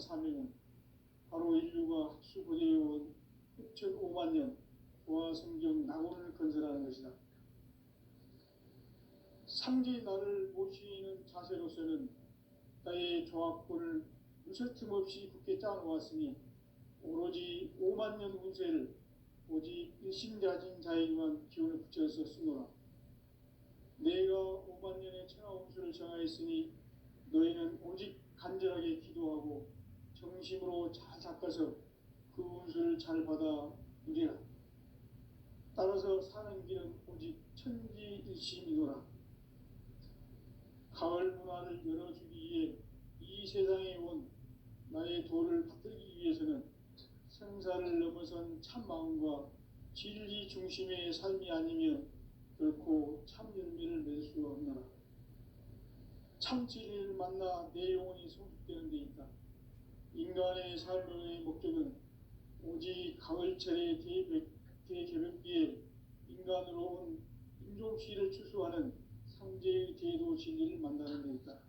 사명은 바로 인류가 학수고대해온 6,500만 년 보아 성경 낙원을 건설하는 것이다. 상제의 나를 모시는 자세로서는 나의 조합권을 무설틈 없이 굳게 짜놓았으니 오로지 5만 년 운세를 오직 일심가진 자에게만 기운을 붙여서 쓰노라. 내가 5만 년의 천하 운수를 정하였으니 너희는 오직 간절하게 기도하고 정심으로 잘 닦아서 그 운수를 잘 받아 누리라. 따라서 사는 길은 오직 천지일심이노라. 가을 문화를 열어주기 위해 이 세상에 온 나의 도를 받들기 위해서는 생사를 넘어선 참 마음과 진리 중심의 삶이 아니면 결코 참 열매를 맺을 수가 없노라. 참 진리를 만나 내 영혼이 성숙되는 데 있다. 인간의 삶의 목적은 오직 가을철의 대개벽기에 인간으로 온 인종시를 추수하는 상제의 대도 진리를 만나는 데 있다.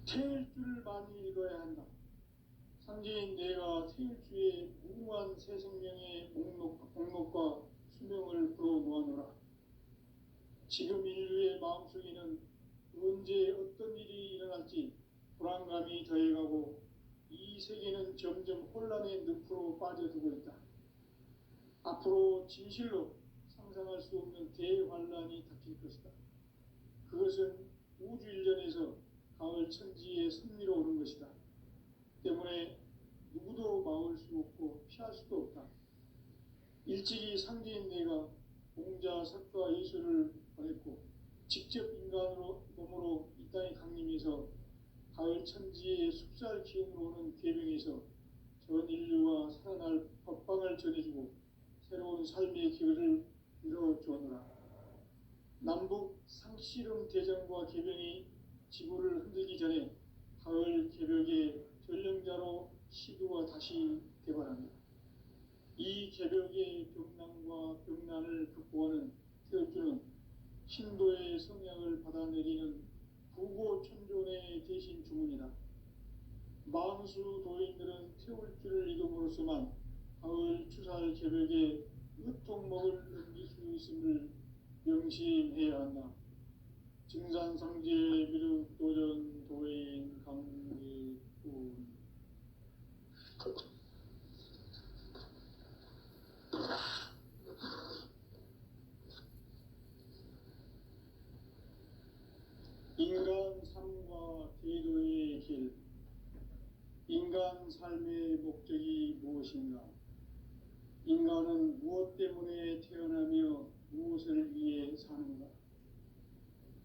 태일주를 많이 읽어야 한다. 상제인 내가 태일주의 무궁한 새 생명의 목록과 수명을 불어놓아노라. 지금 인류의 마음속에는 언제 어떤 일이 일어날지 불안감이 더해가고 이 세계는 점점 혼란의 늪으로 빠져들고 있다. 앞으로 진실로 상상할 수 없는 대환란이 닥칠 것이다. 그것은 우주 일전에서 가을 천지의 섭리로 오는 것이다. 때문에 누구도 막을 수 없고 피할 수도 없다. 일찍이 상제인 내가 공자, 석가, 예수를 보냈고 직접 인간으로 몸으로 이 땅에 강림해서 가을 천지의 숲살 기운으로 오는 계명에서 전 인류가 살아날 법방을 전해주고 새로운 삶의 기회를 이뤄주었노라. 남북 상씨름 대전과 개병이 지구를 흔들기 전에 가을 개벽의 전령자로 시도가 다시 개발합니다. 이 개벽의 병난과 병난을 극복하는 태울주는 신도의 성향을 받아내리는 부고천존의 대신 주문이다. 만수 도인들은 태울주를 읽음으로써만 가을 추살 개벽에 으통목을 넘길 수 있음을 명심해야 한다. 증산상제 미륵도전 도인 강기군. 인간 삶과 대도의 길. 인간 삶의 목적이 무엇인가? 인간은 무엇 때문에 태어나며 무엇을 위해 사는가?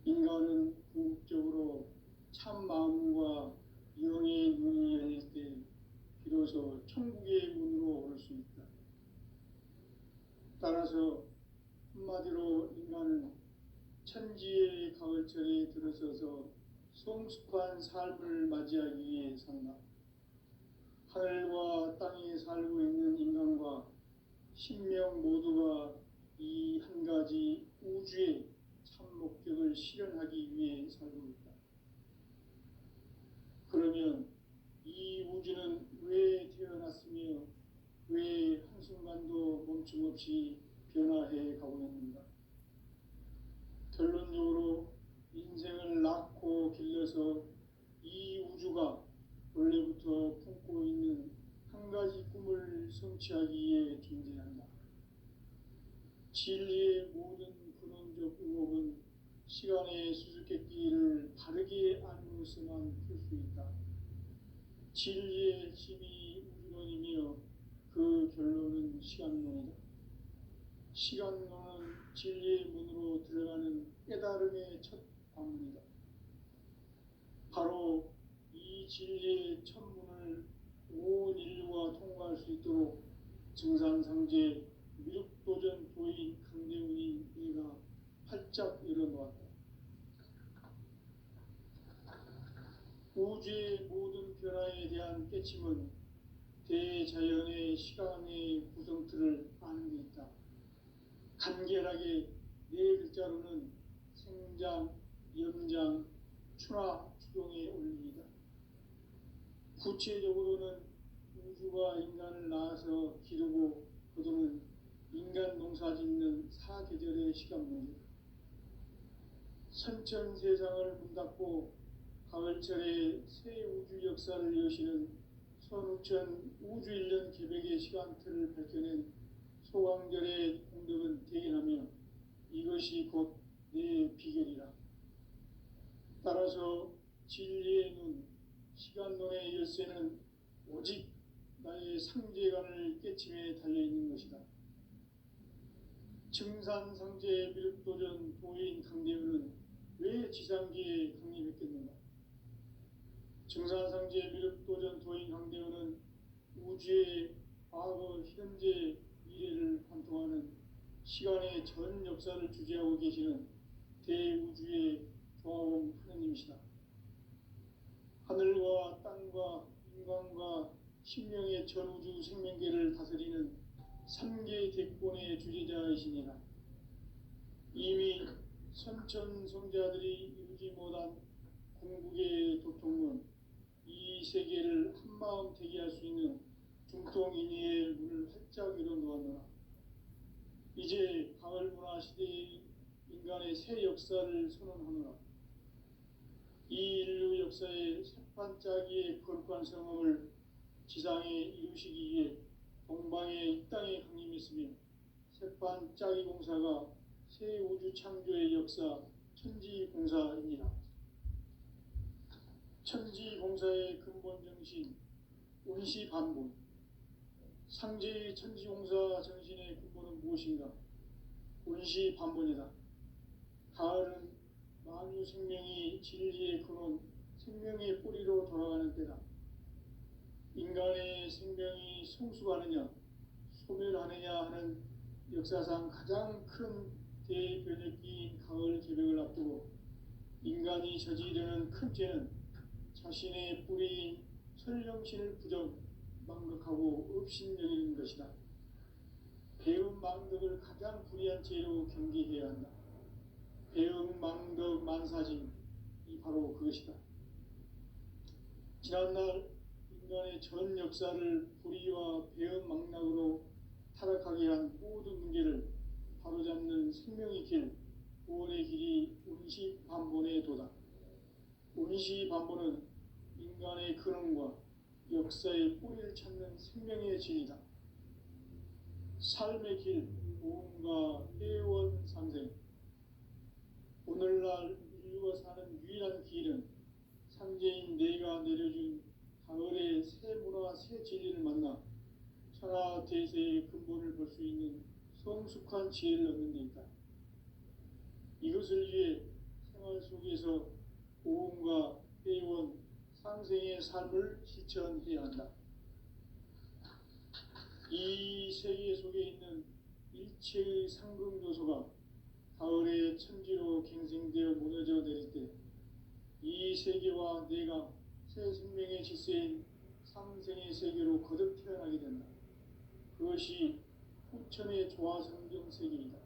인간은 궁극적으로 참 마음과 영의 문이 열릴 때 비로소 천국의 문으로 올 수 있다. 따라서 한마디로 인간은 천지의 가을철에 들어서서 성숙한 삶을 맞이하기 위해 산다. 하늘과 땅에 살고 있는 인간과 신명 모두가 이 한 가지 우주의 참 목적을 실현하기 위해 살고 있다. 그러면 이 우주는 왜 태어났으며 왜 한순간도 멈춤 없이 변화해 가고 있는가? 결론적으로 인생을 낳고 길러서 이 우주가 원래부터 품고 있는 한 가지 꿈을 성취하기 위해 존재한다. 진리의 모든 근원적 의혹은 시간의 수수께끼를 바르게 알므로서만 풀 수 있다. 진리의 핵심이 우주론이며 그 결론은 시간론이다. 시간론은 진리의 문으로 들어가는 깨달음의 첫 관문이다. 바로 이 진리의 첫 문을 온 인류가 통과할 수 있도록 증산상제 미륵도전 도인 강대훈이 내가 활짝 열어놓았다. 우주의 모든 변화에 대한 깨침은 대자연의 시간의 구성틀을 아는 데 있다. 간결하게 네 글자로는 생장, 염장, 추나, 추동의 원리이다. 구체적으로는 우주가 인간을 낳아서 기르고 거두는 인간 농사 짓는 사계절의 시간입니다. 선천 세상을 문닫고 가을철에 새 우주 역사를 여시는 선우천 우주일년 개백의 시간틀을 밝혀낸 소강절의 공덕은 대견하며 이것이 곧 내 비결이라. 따라서 진리의 눈, 시간론의 열쇠는 오직 나의 상제관을 깨침에 달려있는 것이다. 증산상제 미륵도전 도인 강대우는 왜 지상기에 강림했겠는가? 증산상제 미륵도전 도인 강대우는 우주의 과거, 현재, 미래를 관통하는 시간의 전 역사를 주재하고 계시는 대우주의 조화원 하느님이시다. 하늘과 땅과 인간과 신명의 전우주 생명계를 다스리는 3개 대권의 주제자이시니라. 이미 선천성자들이 이루지 못한 궁극의 도통론, 이 세계를 한마음 되게 할 수 있는 중통인의의 문을 활짝 열어 놓았노라. 이제 가을 문화 시대의 인간의 새 역사를 선언하노라. 이 인류 역사의 새반짝이의 거룩한 성험을 지상에 이루시기 위해 동방의 이 땅에 강림했으며 새반짝이 공사가 새 우주 창조의 역사 천지공사입니다. 천지공사의 근본 정신 운시반본. 상제의 천지공사 정신의 근본은 무엇인가? 운시반본이다. 가을은 만유 생명이 진리의 근원, 생명의 뿌리로 돌아가는 때다. 인간의 생명이 성숙하느냐, 소멸하느냐 하는 역사상 가장 큰 대변혁기인 가을 개벽을 앞두고 인간이 저지르는 큰 죄는 자신의 뿌리인 설령신을 망각하고 업신여기는 것이다. 배움 망덕을 가장 불의한 죄로 경계해야 한다. 배움 망덕 만사징이 바로 그것이다. 지난날 인간의 전 역사를 불의와 배움 망락으로 타락하게 한 모든 문제를 바로잡는 생명의 길, 구원의 길이 운시반본의 도다. 운시반본은 인간의 근원과 역사의 뿌리를 찾는 생명의 진이다. 삶의 길, 모험과 회원 상생. 오늘날 인류가 사는 유일한 길은 상제인 내가 내려준 가을의 새 문화, 새 진리를 만나 천하 대세의 근본을 볼 수 있는 성숙한 지혜를 얻는 데 있다. 이것을 위해 생활 속에서 모험과 회원, 상생의 삶을 실천해야 한다. 이 세계 속에 있는 일체의 상급 요소가 가을의 천지로 갱생되어 무너져 내릴 때 이 세계와 내가 새 생명의 질서인 상생의 세계로 거듭 태어나게 된다. 그것이 후천의 조화성경 세계이다.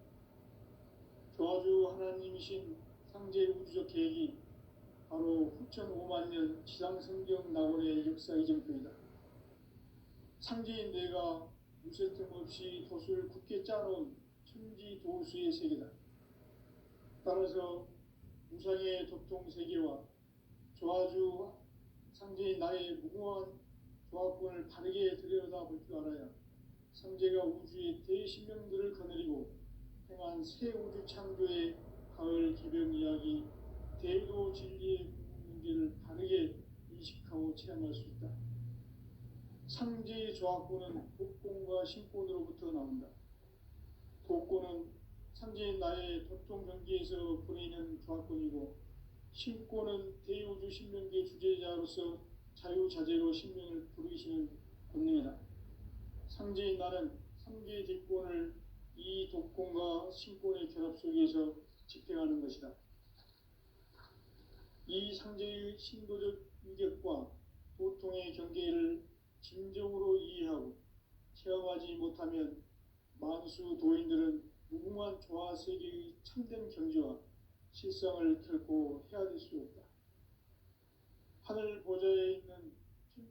조화주 하나님이신 상제 우주적 계획이 바로 후천 5만 년 지상성경 낙원의 역사 이정표이다. 상제인 내가 무쇠 틈 없이 도수를 굳게 짜놓은 천지 도수의 세계다. 따라서 무상의 도통 세계와 조화주 상제인 나의 무궁한 조합권을 바르게 들여다볼 줄 알아야 상제가 우주의 대신명들을 거느리고 행한 새 우주 창조의 가을 개벽 이야기, 대도 진리의 문제를 바르게 인식하고 체험할 수 있다. 상제의 조합권은 독권과 신권으로부터 나온다. 독권은 상제인 나의 도통 경계에서 보내는 조합권이고, 신권은 대우주 신명계 주제자로서 자유자재로 신명을 부르시는 권능이다. 상제인 나는 3개의 대권을 이 독권과 신권의 결합 속에서 집행하는 것이다. 이 상제의 신도적 유격과 도통의 경계를 진정으로 이해하고 체험하지 못하면 만수 도인들은 무궁한 조화세계의 참된 경지와 실상을 결코 헤아릴 수 없다. 하늘 보좌에 있는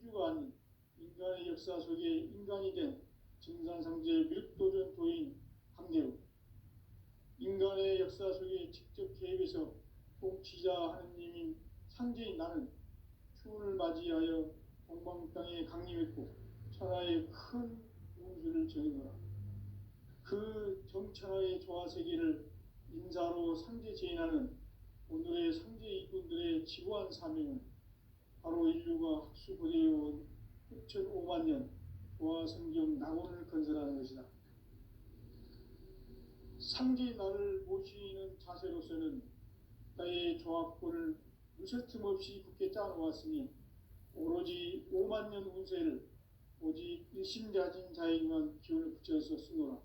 우주가 아닌 인간의 역사 속에 인간이 된 증산상제 밀도전 도인 강대우, 인간의 역사 속에 직접 개입해서 통치자 하느님인 상제인 나는 추운을 맞이하여 동방 땅에 강림했고 천하의 큰 운수를 정해노라. 그 정천하의 조화세계를 인사로 상제 제인하는 오늘의 상제 일꾼들의 지구한 사명은 바로 인류가 학수고대해온 6,500만 년 조화성경 낙원을 건설하는 것이다. 상제의 나를 모시는 자세로서는 나의 조합권을 무설틈 없이 굳게 짜놓았으니 오로지 5만 년 운세를 오직 일심자진 자에게만 기운을 붙여서 쓰노라.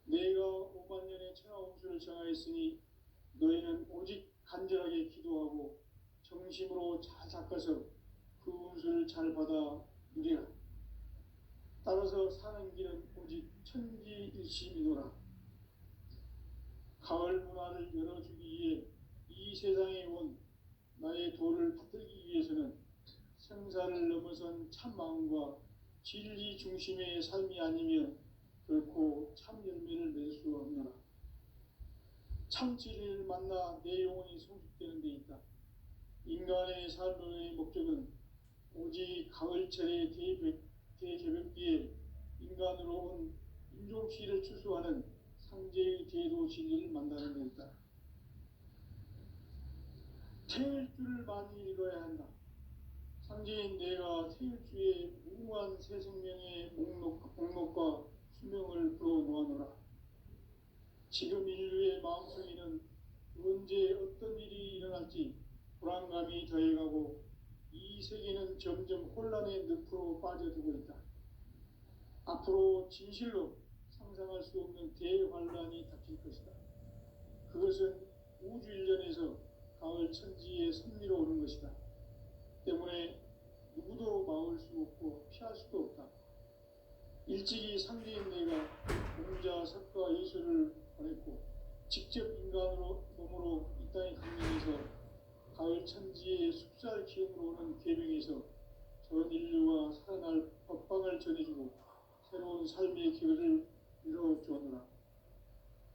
내가 5만 년의 천하 운수를 정하였으니 너희는 오직 간절하게 기도하고 정심으로 잘 닦아서 그 운수를 잘 받아 누리라. 따라서 사는 길은 오직 천지일심이노라. 가을 문화를 열어주기 위해 이 세상에 온 나의 도를 받들기 위해서는 생사를 넘어선 참 마음과 진리 중심의 삶이 아니면 결코 참 열매를 맺을 수 없노라. 참 진리를 만나 내 영혼이 성숙되는 데 있다. 인간의 삶의 목적은 오직 가을철의 대개벽기에 인간으로 온 인종시를 추수하는 상제의 대도 진리를 만나는 데 있다. 태일주를 많이 읽어야 한다. 상제인 내가 태일주의 무궁한 새 생명의 목록과 수명을 풀어놓아노라. 지금 인류의 마음속에는 언제 어떤 일이 일어날지 불안감이 더해가고 이 세계는 점점 혼란의 늪으로 빠져들고 있다. 앞으로 진실로 상상할 수 없는 대환란이 닥칠 것이다. 그것은 우주 일련에서 가을 천지의 섭리로 오는 것이다. 때문에 누구도 막을 수 없고 피할 수도 없다. 일찍이 상제인 내가 공자, 석가, 예수를 보냈고 직접 인간으로 몸으로 이 땅에 강림해서 가을 천지의 숲살 기운으로 오는 계명에서 전 인류가 살아날 법방을 전해주고 새로운 삶의 기회를 이뤄주었노라.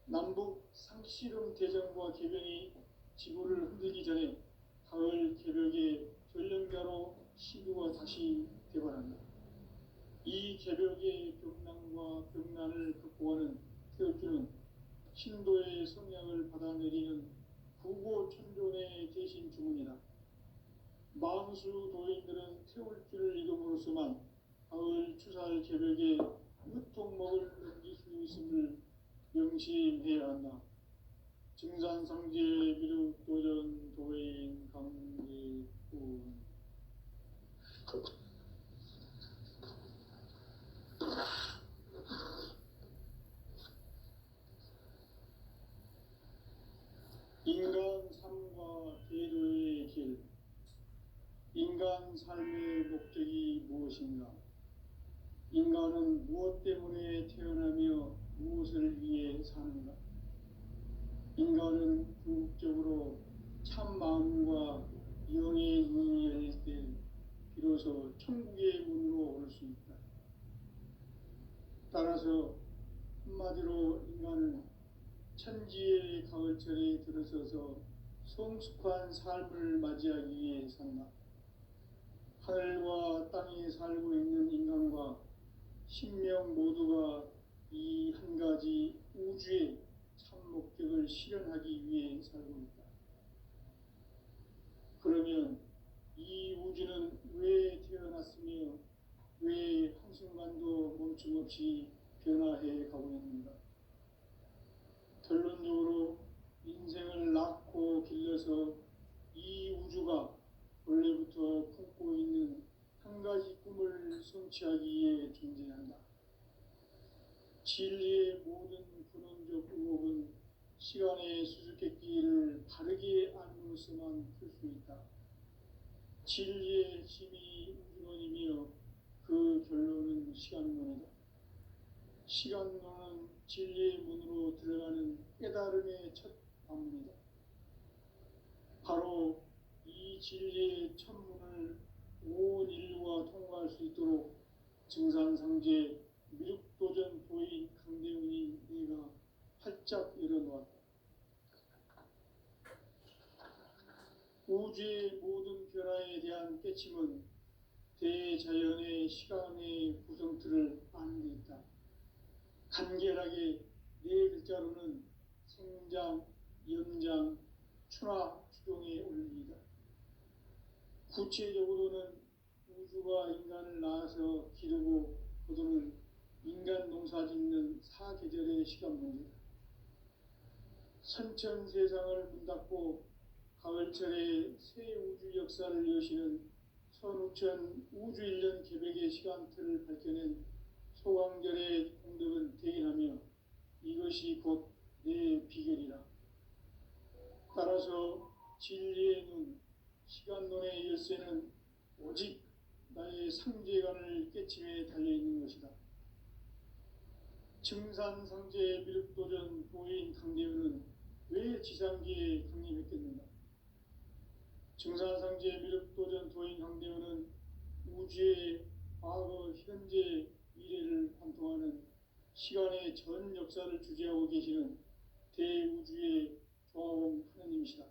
남북 상씨름 대전과 개병이 지구를 흔들기 전에 가을 개벽의 전령자로 시구가 다시 개발한다. 이 개벽의 벽난과 벽난을 극복하는 태엽주는 신도의 성향을 받아내리는 구고천존의 대신 주문이다. 만수 도인들은 태울주를 읽음으로써만 가을 추살 개벽에 으통목을 넘길 수 있음을 명심해야 한다. 증산상제 미륵도전 도인 강제군. 인간 삶과 대도의 길. 인간 삶의 목적이 무엇인가? 인간은 무엇 때문에 태어나며 무엇을 위해 사는가? 인간은 궁극적으로 참 마음과 영의 눈이 열릴 때 비로소 천국의 문으로 올 수 있다. 따라서 한마디로 인간은 천지의 가을철에 들어서서 성숙한 삶을 맞이하기 위해 산다. 하늘과 땅에 살고 있는 인간과 신명 모두가 이 한 가지 우주의 참 목적을 실현하기 위해 살고 있다. 그러면 이 우주는 왜 태어났으며 왜 한순간도 멈춤없이 변화해 가고 있는가? 결론적으로 인생을 낳고 길러서 이 우주가 원래부터 품고 있는 한 가지 꿈을 성취하기 위해 존재한다. 진리의 모든 근원적 의혹은 시간의 수수께끼를 바르게 알므로서만 풀 수 있다. 진리의 힘이 우주론이며 그 결론은 시간론이다. 시간론은 진리의 문으로 들어가는 깨달음의 첫 방문이다. 바로 이 진리의 첫 문을 온 인류가 통과할 수 있도록 증산상제 미륵도전 도인 강대훈이 내가 활짝 열어놓았다. 우주의 모든 변화에 대한 깨침은 대자연의 시간의 구성틀을 아는 데 있다. 간결하게 네 글자로는 생장, 연장, 추나 추동의 원리이다. 구체적으로는 우주가 인간을 낳아서 기르고 거두는 인간 농사 짓는 사계절의 시간 문제다. 선천 세상을 문닫고 가을철에 새 우주 역사를 여시는 선우천 우주 1년 개백의 시간틀을 밝혀낸 소강절의 공덕은 대견하며 이것이 곧 내 비결이라. 따라서 진리의 눈, 시간론의 열쇠는 오직 나의 상제관을 깨침에 달려있는 것이다. 증산상제 미륵도전 도인 강대훈은 왜 지상기에 강림했겠는가? 증산상제 미륵도전 도인 강대훈은 우주의 과거, 현재, 미래를 관통하는 시간의 전 역사를 주재하고 계시는 대우주의 조화원 하느님이시다.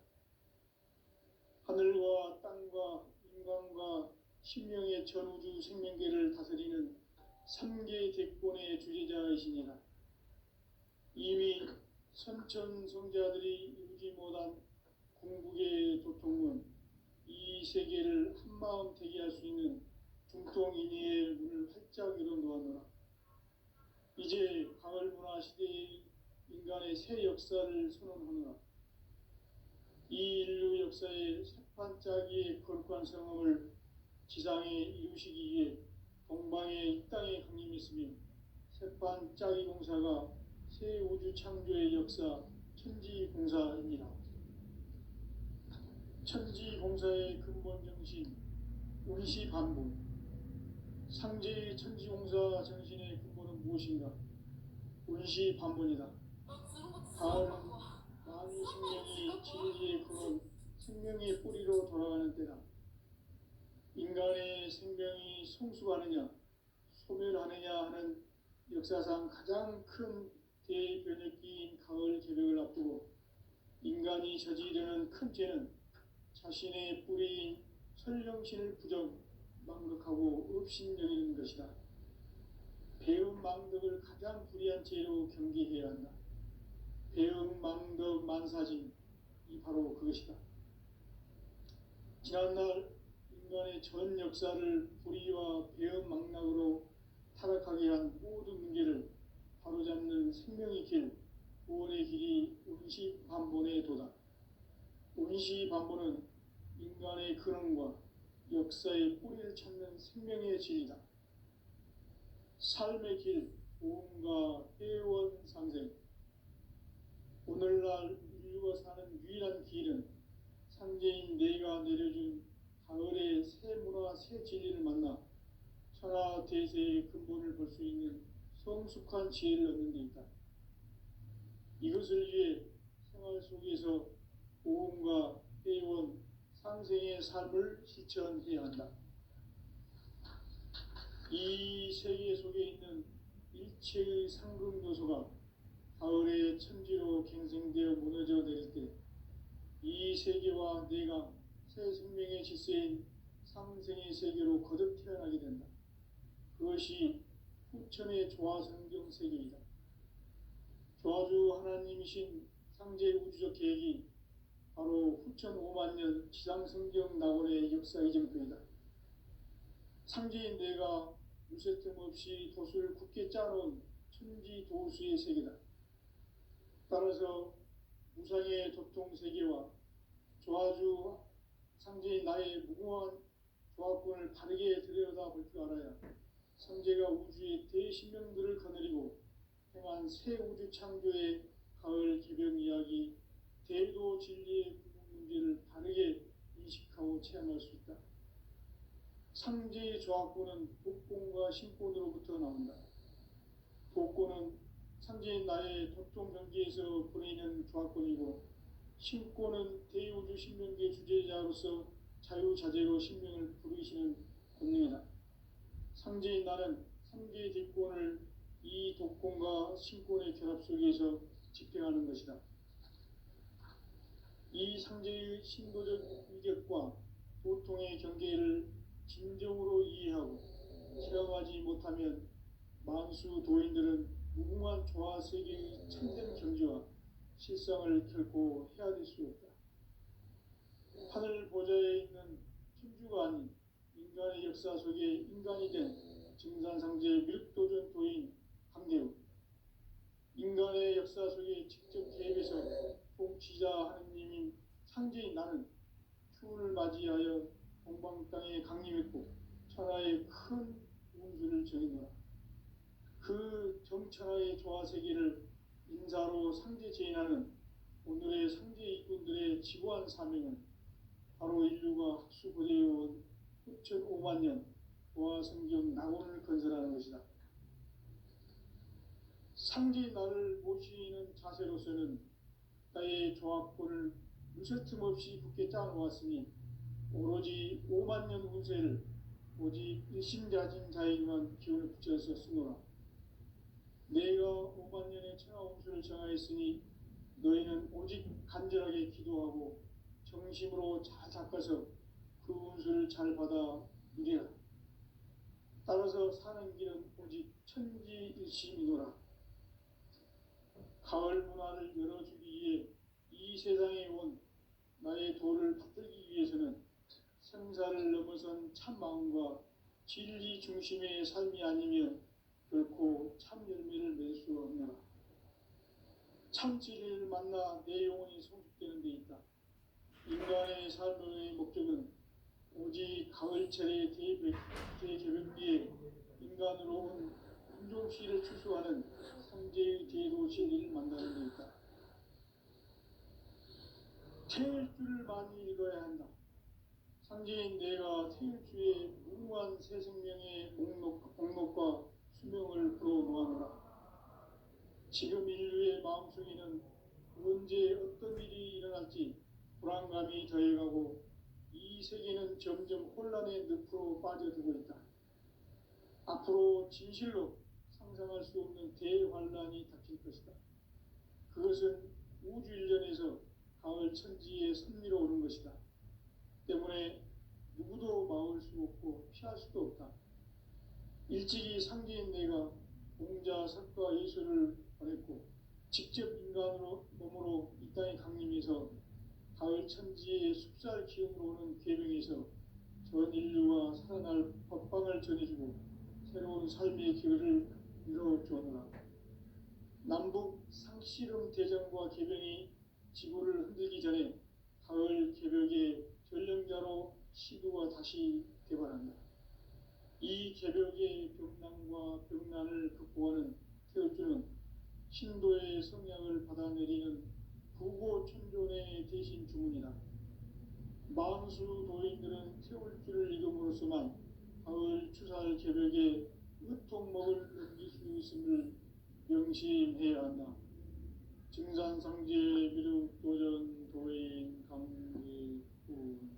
하늘과 땅과 인간과 신명의 전우주 생명계를 다스리는 3개 대권의 주재자이시니라. 이미 선천성자들이 이루지 못한 궁극의 도통은 이 세계를 한마음 되게 할 수 있는 중통인의의 문을 활짝 열어놓았노라. 이제 가을문화 시대의 인간의 새 역사를 선언하노라. 이 인류 역사의 새판짜기의 거룩한 성험을 지상에 이루시기 위해 동방의 이 땅에 강림했으며 새판짜기 공사가 새 우주 창조의 역사 천지공사입니다. 천지공사의 근본 정신 운시반복. 상제의 천지공사 정신의 근본은 무엇인가? 운시반복이다. 가을은 만유 생명이 진리의 근원, 생명의 뿌리로 돌아가는 때다. 인간의 생명이 성숙하느냐, 소멸하느냐 하는 역사상 가장 큰 대변혁기인 가을 개벽을 앞두고 인간이 저지르는 큰 죄는 자신의 뿌리인 설령신을 부정, 망극하고 업신여기는 것이다. 배음 망덕을 가장 불의한 죄로 경계해야 한다. 배음 망덕 만사진, 이 바로 그것이다. 지난날 인간의 전 역사를 불의와 배음 망락으로 타락하게 한 모든 문제를 바로잡는 생명의 길, 구원의 길이 운시반본의 도다. 운시반본은 인간의 근원과 역사의 뿌리를 찾는 생명의 진리다. 삶의 길, 보험과 회원 상생. 오늘날 인류가 사는 유일한 길은 상제인 내가 내려준 가을의 새 문화, 새 진리를 만나 천하 대세의 근본을 볼 수 있는 성숙한 지혜를 얻는 데 있다. 이것을 위해 생활 속에서 보험과 회원, 상생의 삶을 실천해야 한다. 이 세계 속에 있는 일체의 상급 요소가 가을의 천지로 갱생되어 무너져 내릴 때 이 세계와 내가 새 생명의 질서인 상생의 세계로 거듭 태어나게 된다. 그것이 후천의 조화성경 세계이다. 조화주 하나님이신 상제 우주적 계획이 바로 후천 5만년 지상성경 낙원의 역사 이정표이다. 상제인 내가 무쇠틈 없이 도수를 굳게 짜놓은 천지 도수의 세계다. 따라서 무상의 도통 세계와 조화주 상제인 나의 무궁한 조합권을 바르게 들여다볼 줄 알아야 상제가 우주의 대신명들을 거느리고 행한 새 우주 창조의 가을 개벽 이야기, 대도 진리의 문제를 바르게 인식하고 체험할 수 있다. 상제의 조합권은 복권과 신권으로부터 나온다. 복권은 상제인 나의 도통 경계에서 보내는 조합권이고, 신권은 대우주 신명계 주제자로서 자유자재로 sinh命을 부르시는 권능이다. 상제인 나는 상제의 뒷권을 이 독권과 신권의 결합 속에서 집행하는 것이다. 이 상제의 신도적 위격과 도통의 경계를 진정으로 이해하고 체험하지 못하면 만수 도인들은 무궁한 조화 세계의 참된 경지와 실상을 결코 헤아릴 수 없다. 하늘 보좌에 있는 천주가 아닌 인간의 역사 속에 인간이 된 증산상제 밀도전 도인 강대우, 인간의 역사 속에 직접 개입해서 통치자 하느님인 상제인 나는 추운을 맞이하여 동방 땅에 강림했고 천하의 큰 운수를 정했노라. 그 정천하의 조화세계를 인사로 상제 제인하는 오늘의 상제 일꾼들의 지고한 사명은 바로 인류가 학수고대해온 6,500만 년 조화성경 낙원을 건설하는 것이다. 상제인 나를 모시는 자세로서는 나의 조합권을 무설틈 없이 굳게 짜놓았으니 오로지 5만 년 운세를 오직 일심자진 자에게만 기운을 붙여서 쓰노라. 내가 5만 년의 천하 운수를 정하였으니 너희는 오직 간절하게 기도하고 정심으로 잘 닦아서 그 운수를 잘 받아 누리라. 따라서 사는 길은 오직 천지일심이노라. 가을 문화를 열어주기 위해 이 세상에 온 나의 도를 받들기 위해서는 생사를 넘어선 참 마음과 진리 중심의 삶이 아니면 결코 참 열매를 맺을 수 없노라. 참 진리를 만나 내 영혼이 성숙되는 데 있다. 인간의 삶의 목적은 오직 가을철의 대개벽비에 인간으로 온 인종시를 추수하는 상제의 제도 진리를 만나는 데 있다. 태일주를 많이 읽어야 한다. 상제인 내가 태일주의 무궁한 새 생명의 목록과 수명을 풀어놓아노라. 지금 인류의 마음속에는 언제 어떤 일이 일어날지 불안감이 더해가고 이 세계는 점점 혼란의 늪으로 빠져들고 있다. 앞으로 진실로 상상할 수 없는 대환란이 닥칠 것이다. 그것은 우주 일련에서 가을 천지에 선미로 오는 것이다. 때문에 누구도 막을 수 없고 피할 수도 없다. 일찍이 상제인 내가 공자, 석가, 예수를 보냈고 직접 인간으로 몸으로 이 땅에 강림해서 가을 천지의 숲살 기운으로 오는 계명에서 전 인류가 살아날 법방을 전해주고 새로운 삶의 길을 열어주었노라. 남북 상씨름 대전과 계병이 지구를 흔들기 전에 가을 개벽의 전령자로 시도가 다시 개발한다. 이 개벽의 병난과 병난을 극복하는 태울주는 신도의 성향을 받아내리는 부고천존의 대신 주문이다. 만수 도인들은 태울주를 읽음으로써만 가을 추살 개벽의 으통목을 넘길 수 있음을 명심해야 한다. 증산상제 미륵도전 도인 강대군.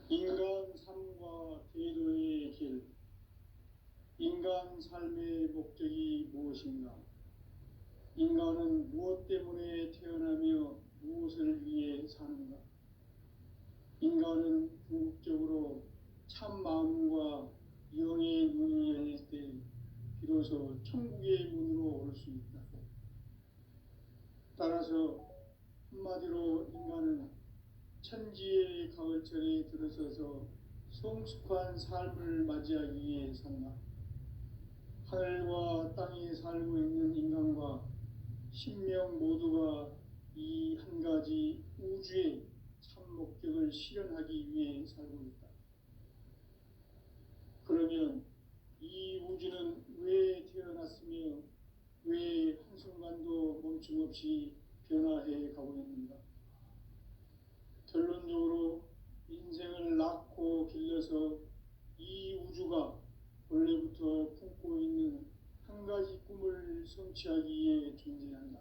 인간 삶과 제도의 길. 인간 삶의 목적이 무엇인가? 인간은 무엇 때문에 태어나며 무엇을 위해 사는가? 인간은 궁극적으로 참 마음과 영의 문이 열릴 때 비로소 천국의 문으로 올 수 있다. 따라서 한마디로 인간은 천지의 가을철에 들어서서 성숙한 삶을 맞이하기 위해 산다. 하늘과 땅에 살고 있는 인간과 신명 모두가 이 한 가지 우주의 참 목적을 실현하기 위해 살고 있다. 그러면 이 우주는 왜 태어났으며 왜 한순간도 멈춤없이 변화해 가고 있는가? 결론적으로 인생을 낳고 길러서 이 우주가 원래부터 품고 있는 성취하기에 존재한다.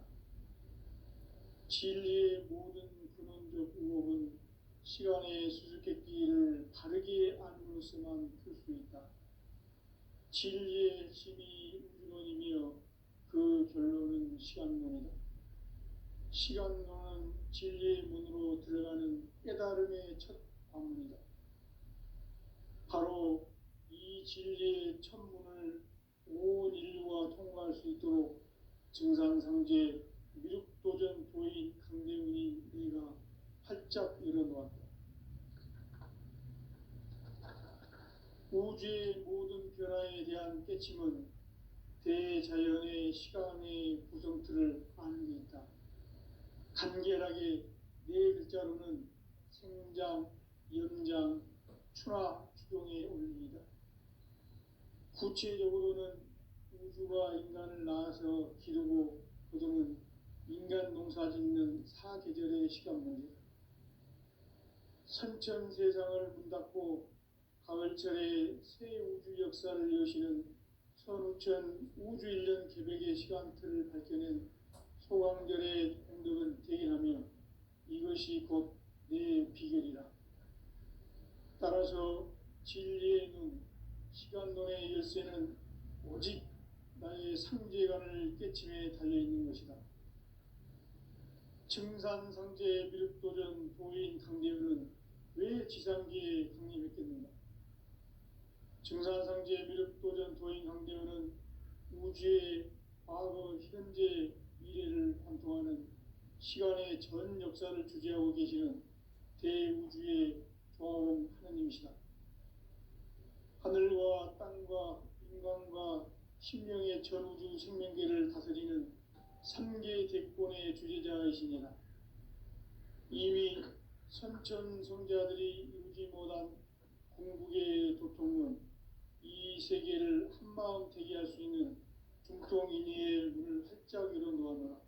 진리의 모든 근원적 의혹은 시간의 수수께끼를 바르게 알므로서만 풀 수 있다. 진리의 핵심이 우주론이며 그 결론은 시간론이다. 시간론은 진리의 문으로 들어가는 깨달음의 첫 관문이다. 바로 이 진리의 첫 문을 온 인류가 통과할 수 있도록 증산상제 미륵도전 도인 강대훈이 네가 활짝 열어놓았다. 우주의 모든 변화에 대한 깨침은 대자연의 시간의 구성틀을 아는 데 있다. 간결하게 네 글자로는 생장, 연장, 추나 추동에 올립니다. 구체적으로는 우주가 인간을 낳아서 기르고 거두는 인간 농사 짓는 사계절의 시간 문제다. 선천 세상을 문 닫고 가을철에 새 우주 역사를 여시는 선우천 우주 1년 계백의 시간틀을 밝혀낸 소강절의 공덕은 대견하며 이것이 곧 내 비결이라. 따라서 진리의 눈, 시간론의 열쇠는 오직 나의 상제관을 깨침에 달려있는 것이다. 증산상제 미륵도전 도인 강대훈은 왜 지상계에 강림했겠는가? 증산상제 미륵도전 도인 강대훈은 우주의 과거, 현재, 미래를 관통하는 시간의 전 역사를 주재하고 계시는 대우주의 조화원 하느님이시다. 하늘과 땅과 인간과 신명의 전우주 생명계를 다스리는 3개 대권의 주재자이시니라. 이미 선천성자들이 이루지 못한 궁극의 도통은 이 세계를 한마음 되게 할 수 있는 중통인의의 문을 활짝 열어놓았노라.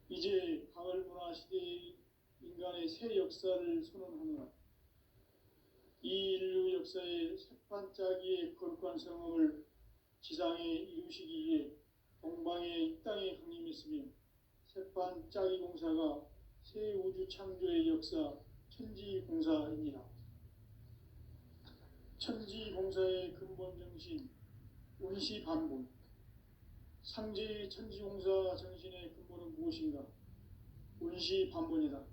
이제 가을 문화 시대의 인간의 새 역사를 선언하노라. 이 인류 역사의 새반짝이의 거룩한 성험을 지상에 이루시기 위해 동방의 이 땅에 강림했으며 새반짝이 공사가 새 우주 창조의 역사 천지공사이니라. 천지공사의 근본 정신 운시반본. 상제의 천지공사 정신의 근본은 무엇인가? 운시반본이다.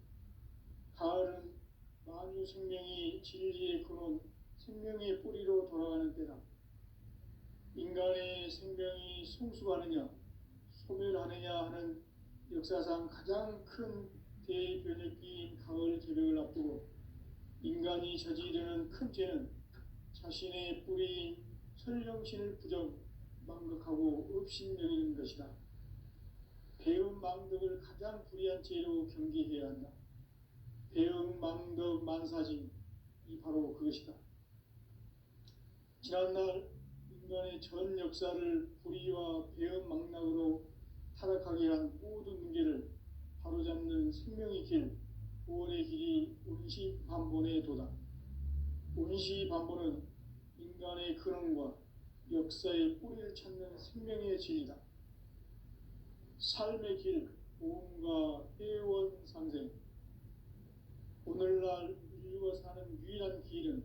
가을은 만유 생명이 진리의 근원, 생명의 뿌리로 돌아가는 때다. 인간의 생명이 성숙하느냐, 소멸하느냐 하는 역사상 가장 큰 대변혁기인 가을 개벽을 앞두고 인간이 저지르는 큰 죄는 자신의 뿌리인 설령신을 부정, 망각하고 업신여기는 것이다. 배음 망덕을 가장 불의한 죄로 경계해야 한다. 배음 망덕 만사진, 이 바로 그것이다. 지난날 인간의 전 역사를 불의와 배음 망락으로 타락하게 한 모든 문제를 바로잡는 생명의 길, 구원의 길이 운시반본의 도다. 운시반본은 인간의 근원과 역사의 뿌리를 찾는 생명의 진리다. 삶의 길, 보험과 회원 상생. 오늘날 인류가 사는 유일한 길은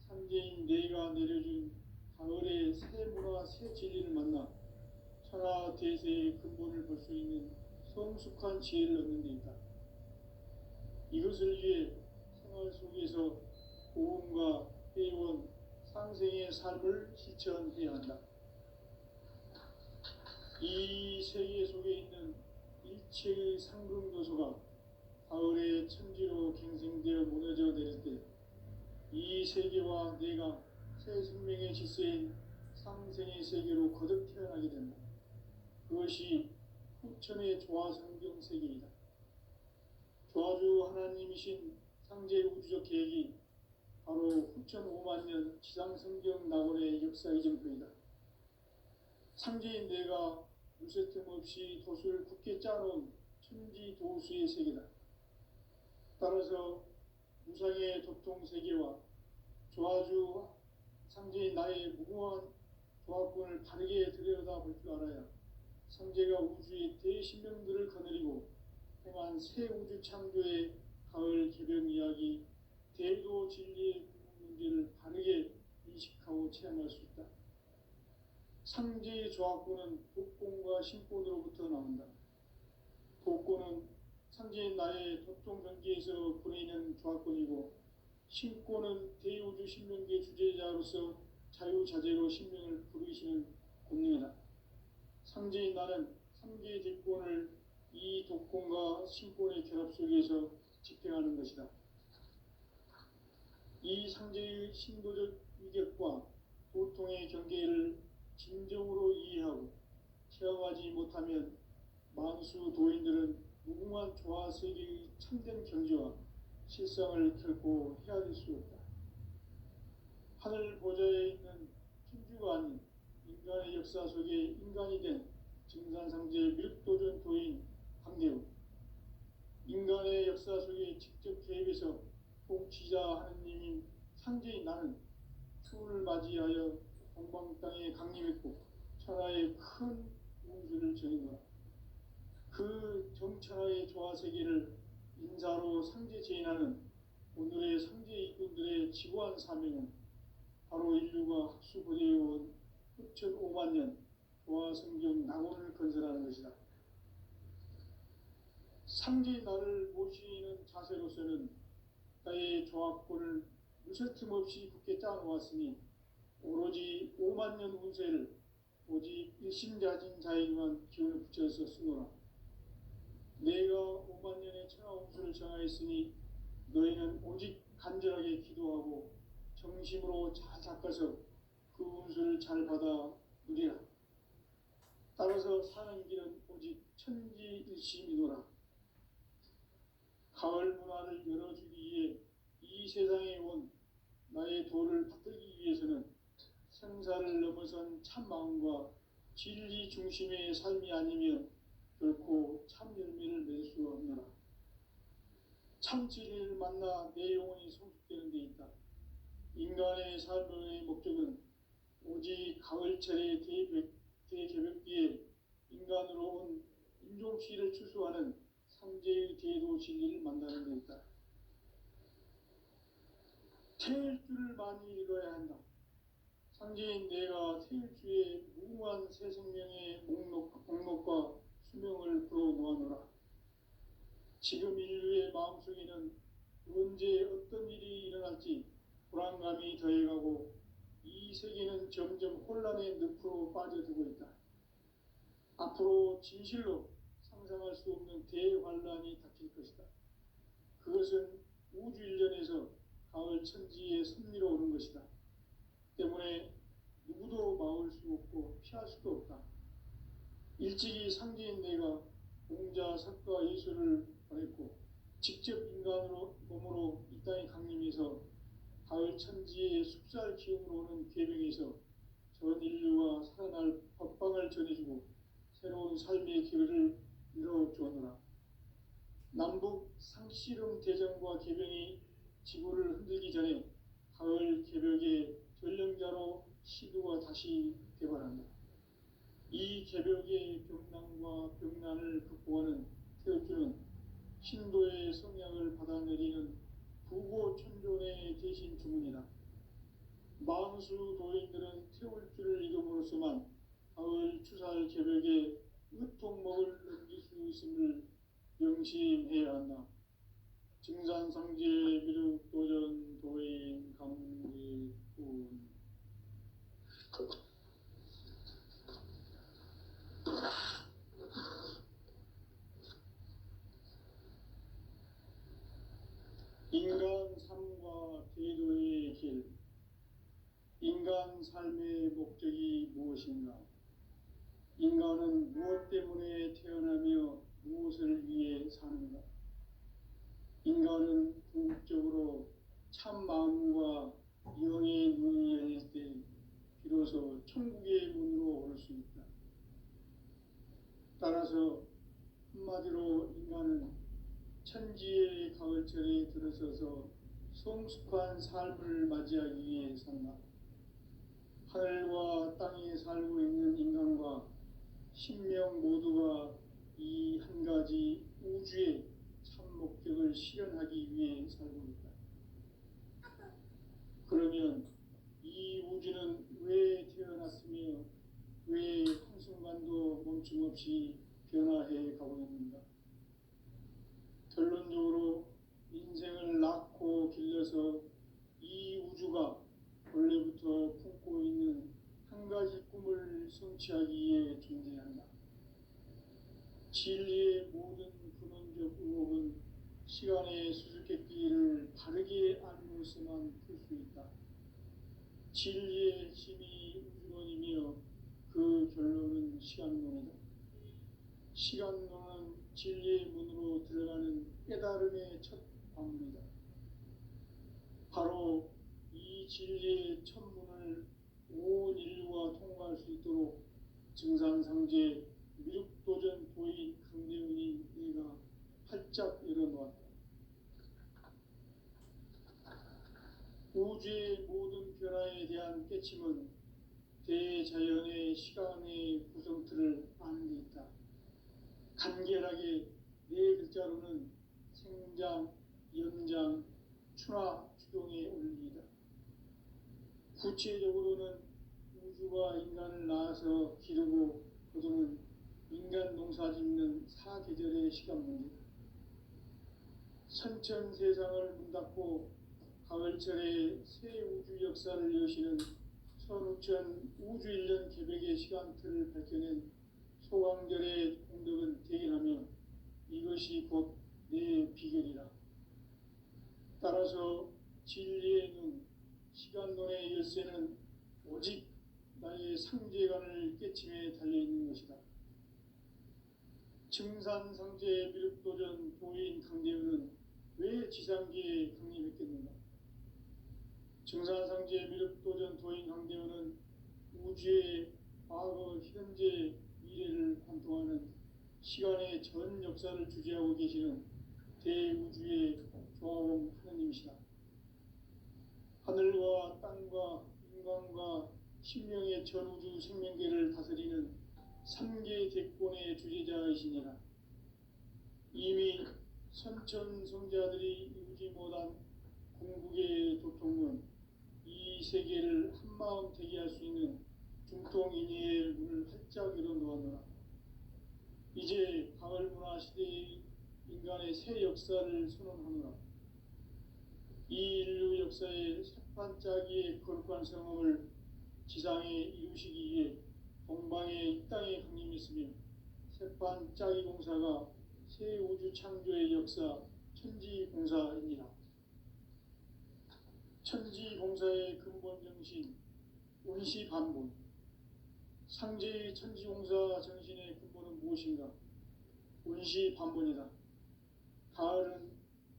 상제인 내가 내려준 가을의 새 문화, 새 진리를 만나 천하 대세의 근본을 볼 수 있는 성숙한 지혜를 얻는 데 있다. 이것을 위해 생활 속에서 보험과 회원, 상생의 삶을 실천해야 한다. 이 세계 속에 있는 일체의 상승도소가 가을의 천지로 갱생되어 무너져 내릴 때 이 세계와 내가 새 생명의 질서인 상생의 세계로 거듭 태어나게 된다. 그것이 후천의 조화성경 세계이다. 조화주 하나님이신 상제 우주적 계획이 바로 후천 5만년 지상성경 낙원의 역사 이정표이다. 상제인 내가 무쇠틈 없이 돛을 굳게 짜놓은 천지도수의 세계다. 따라서 무상의 도통세계와 조화주 상제인 나의 무궁한 조합권을 바르게 들여다볼 줄 알아야 상제가 우주의 대신명들을 거느리고 행한 새 우주 창조의 가을 개벽 이야기, 대도 진리의 문제를 바르게 인식하고 체험할 수 있다. 상제의 조합구는 독권과 신권으로부터 나온다. 독권은 상제인 나의 도통 경계에서 보내는 조합권이고, 신권은 대우주 신명계 주제자로서 자유자재로 신명을 부르시는 권능이다. 상제인 나는 상제의 대권을 이 독권과 신권의 결합 속에서 집행하는 것이다. 이 상제의 신도적 위격과 도통의 경계를 진정으로 이해하고 체험하지 못하면 만수 도인들은 무궁한 조화 세계의 참된 경지와 실상을 결코 헤아릴 수 없다. 하늘 보좌에 있는 천주가 아닌 인간의 역사 속에 인간이 된 증산상제 미륵도전 도인 강대우, 인간의 역사 속에 직접 개입해서 통치자 하느님인 상제인 나는 추운을 맞이하여 동방 땅에 강림했고 천하의 큰 우주를 정의노라. 그 정천하의 조화세계를 인사로 상제 제인하는 오늘의 상제 이꾼들의 지고한 사명은 바로 인류가 학수고대해온 흡천 5만 년 조화성경 낙원을 건설하는 것이다. 상제의 나를 모시는 자세로서는 나의 조합권을 무슨 틈없이 굳게 짜놓았으니 오로지 5만 년 운세를 오직 일심자진 자에게만 기운을 붙여서 쓰노라. 내가 5만 년의 천하 운수를 정하였으니 너희는 오직 간절하게 기도하고 정심으로 잘 닦아서 그 운수를 잘 받아 누리라. 따라서 사는 길은 오직 천지일심이노라. 가을 문화를 열어주기 위해 이 세상에 온 나의 도를 받들기 위해서는 생사를 넘어선 참 마음과 진리 중심의 삶이 아니면 결코 참 열매를 맺을 수 없노라. 참 진리를 만나 내 영혼이 성숙되는 데 있다. 인간의 삶의 목적은 오직 가을철의 대개벽기에 인간으로 온 인종시를 추수하는 상제의 대도 진리를 만나는 데 있다. 태일주를 많이 읽어야 한다. 상제인 내가 태일주의 무궁한 새 생명의 목록과 수명을 불어놓아노라. 지금 인류의 마음속에는 언제 어떤 일이 일어날지 불안감이 더해가고 이 세계는 점점 혼란의 늪으로 빠져들고 있다. 앞으로 진실로 상상할 수 없는 대환란이 닥칠 것이다. 그것은 우주 일련에서 가을 천지의 섭리로 오는 것이다. 때문에 누구도 막을 수 없고 피할 수도 없다. 일찍이 상제인 내가 공자, 석가, 예수를 보냈고 직접 인간으로 몸으로 이 땅에 강림해서 가을 천지의 숲살 기운으로 오는 계명에서 전 인류와 살아날 법방을 전해주고 새로운 삶의 길을 이뤄주었노라. 남북 상씨름 대전과 개병이 지구를 흔들기 전에 가을 개벽의 전령자로 시도가 다시 개발한다. 이 개벽의 병난과 병난을 극복하는 태울주는 신도의 성향을 받아내리는 부고천존의 대신 주문이다. 만수 도인들은 태울주를 이름으로서만 가을 추살 개벽에 으통목을 넘길 수 있음을 명심해야 한다. 증산상제 미륵도전 도인 강제군 인간 삶과 대도의 길. 인간 삶의 목적이 무엇인가? 인간은 무엇 때문에 태어나며 무엇을 위해 사는가? 인간은 궁극적으로 참 마음과 영의 문이 열릴 때 비로소 천국의 문으로 올 수 있다. 따라서 한마디로 인간은 천지의 가을철에 들어서서 성숙한 삶을 맞이하기 위해 산다. 하늘과 땅에 살고 있는 인간과 신명 모두가 이 한 가지 우주의 참 목적을 실현하기 위해 살고 있다. 그러면 이 우주는 왜 태어났으며 왜 한순간도 멈춤없이 변화해 가고 있는가? 결론적으로 인생을 낳고 길러서 이 우주가 원래부터 품고 있는 한 가지 꿈을 성취하기 위해 존재한다. 진리의 모든 근원적 의혹은 시간의 수수께끼를 바르게 알므로서만 풀 수 있다. 진리의 힘이 우주론이며 그 결론은 시간론이다. 시간론은 진리의 문으로 들어가는 깨달음의 첫 관문이다. 바로 이 진리의 첫 문을 온 인류가 통과할 수 있도록 증산상제 미륵도전 도인 강대훈이 내가 활짝 열어놓았다. 우주의 모든 변화에 대한 깨침은 대자연의 시간의 구성틀을 아는 데 있다. 간결하게 네 글자로는 생장, 연장, 추나 추동의 원리이다. 구체적으로는 우주가 인간을 낳아서 기르고 거두는 인간 농사 짓는 사계절의 시간 문제다. 선천 세상을 문닫고 가을철에 새 우주 역사를 여시는 선우천 우주 1년 개백의 시간틀을 밝혀낸 소강절의 공덕은 대견하며 이것이 곧 내 비결이라. 따라서 진리의 눈, 시간론의 열쇠는 오직 나의 상제관을 깨침에 달려있는 것이다. 증산상제 미륵도전 도인 강대훈은 왜 지상계에 강림했겠는가? 증산상제 미륵도전 도인 강대훈은 우주의 과거, 현재, 미래를 관통하는 시간의 전 역사를 주재하고 계시는 대우주의 조화원 하느님이시다. 하늘과 땅과 인간과 신명의 전우주 생명계를 다스리는 3개 대권의 주제자이시니라. 이미 선천성자들이 이루지 못한 궁극의 도통은 이 세계를 한마음 되게 할 수 있는 중통인의의 문을 활짝 열어놓았노라. 이제 가을문화 시대의 인간의 새 역사를 선언하노라. 이 인류 역사의 새판짜기의 거룩한 성험을 지상에 이루시기 위해 동방의 이 땅에 강림했으며 새판짜기 공사가 새 우주 창조의 역사 천지공사입니다. 천지공사의 근본 정신 운시반본. 상제의 천지공사 정신의 근본은 무엇인가? 운시반본이다. 가을은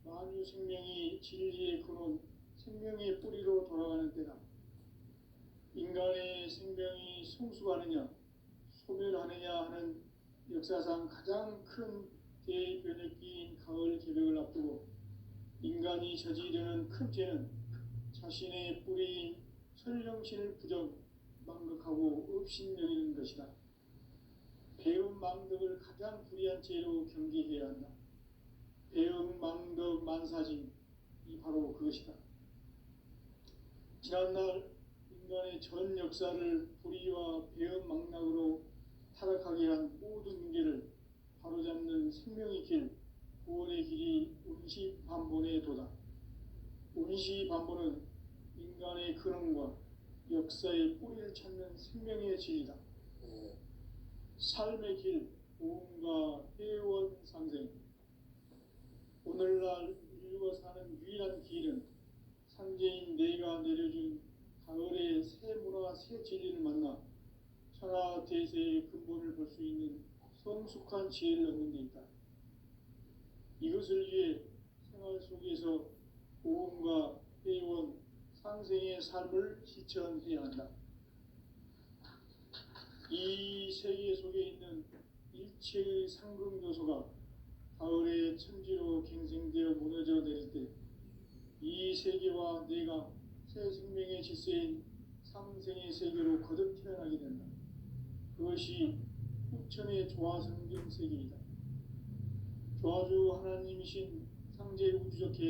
만유 생명이 진리의 근원, 생명의 뿌리로 돌아가는 때다. 인간의 생명이 성숙하느냐, 소멸하느냐 하는 역사상 가장 큰 대변혁기인 가을 개벽을 앞두고 인간이 저지르는 큰 죄는 자신의 뿌리인 설령신을 부정, 망극하고 업신여기는 것이다. 배움 망덕을 가장 불의한 죄로 경계해야 한다. 배움 망덕 만사징, 이 바로 그것이다. 지난날 인간의 전 역사를 불의와 배움 망락으로 타락하게 한 모든 문제를 바로잡는 생명의 길, 구원의 길이 운시반본의 도다. 운시반본은 인간의 근원과 역사의 뿌리를 찾는 생명의 진리다. 삶의 길, 보험과 회원 상생. 오늘날 인류가 사는 유일한 길은 상제인 내가 내려준 가을의 새 문화, 새 진리를 만나 천하 대세의 근본을 볼 수 있는 성숙한 지혜를 얻는 데 있다. 이것을 위해 생활 속에서 보험과 회원, 상생의 삶을 실천해야 한다. 이 세계 속에 있는 일체의 상금 요소가 가을의 천지로 갱생되어 무너져 내릴 때 이 세계와 내가 새 생명의 질서인 상생의 세계로 거듭 태어나게 된다. 그것이 후천의 조화성경 세계이다. 조화주 하나님이신 상제 우주적 계획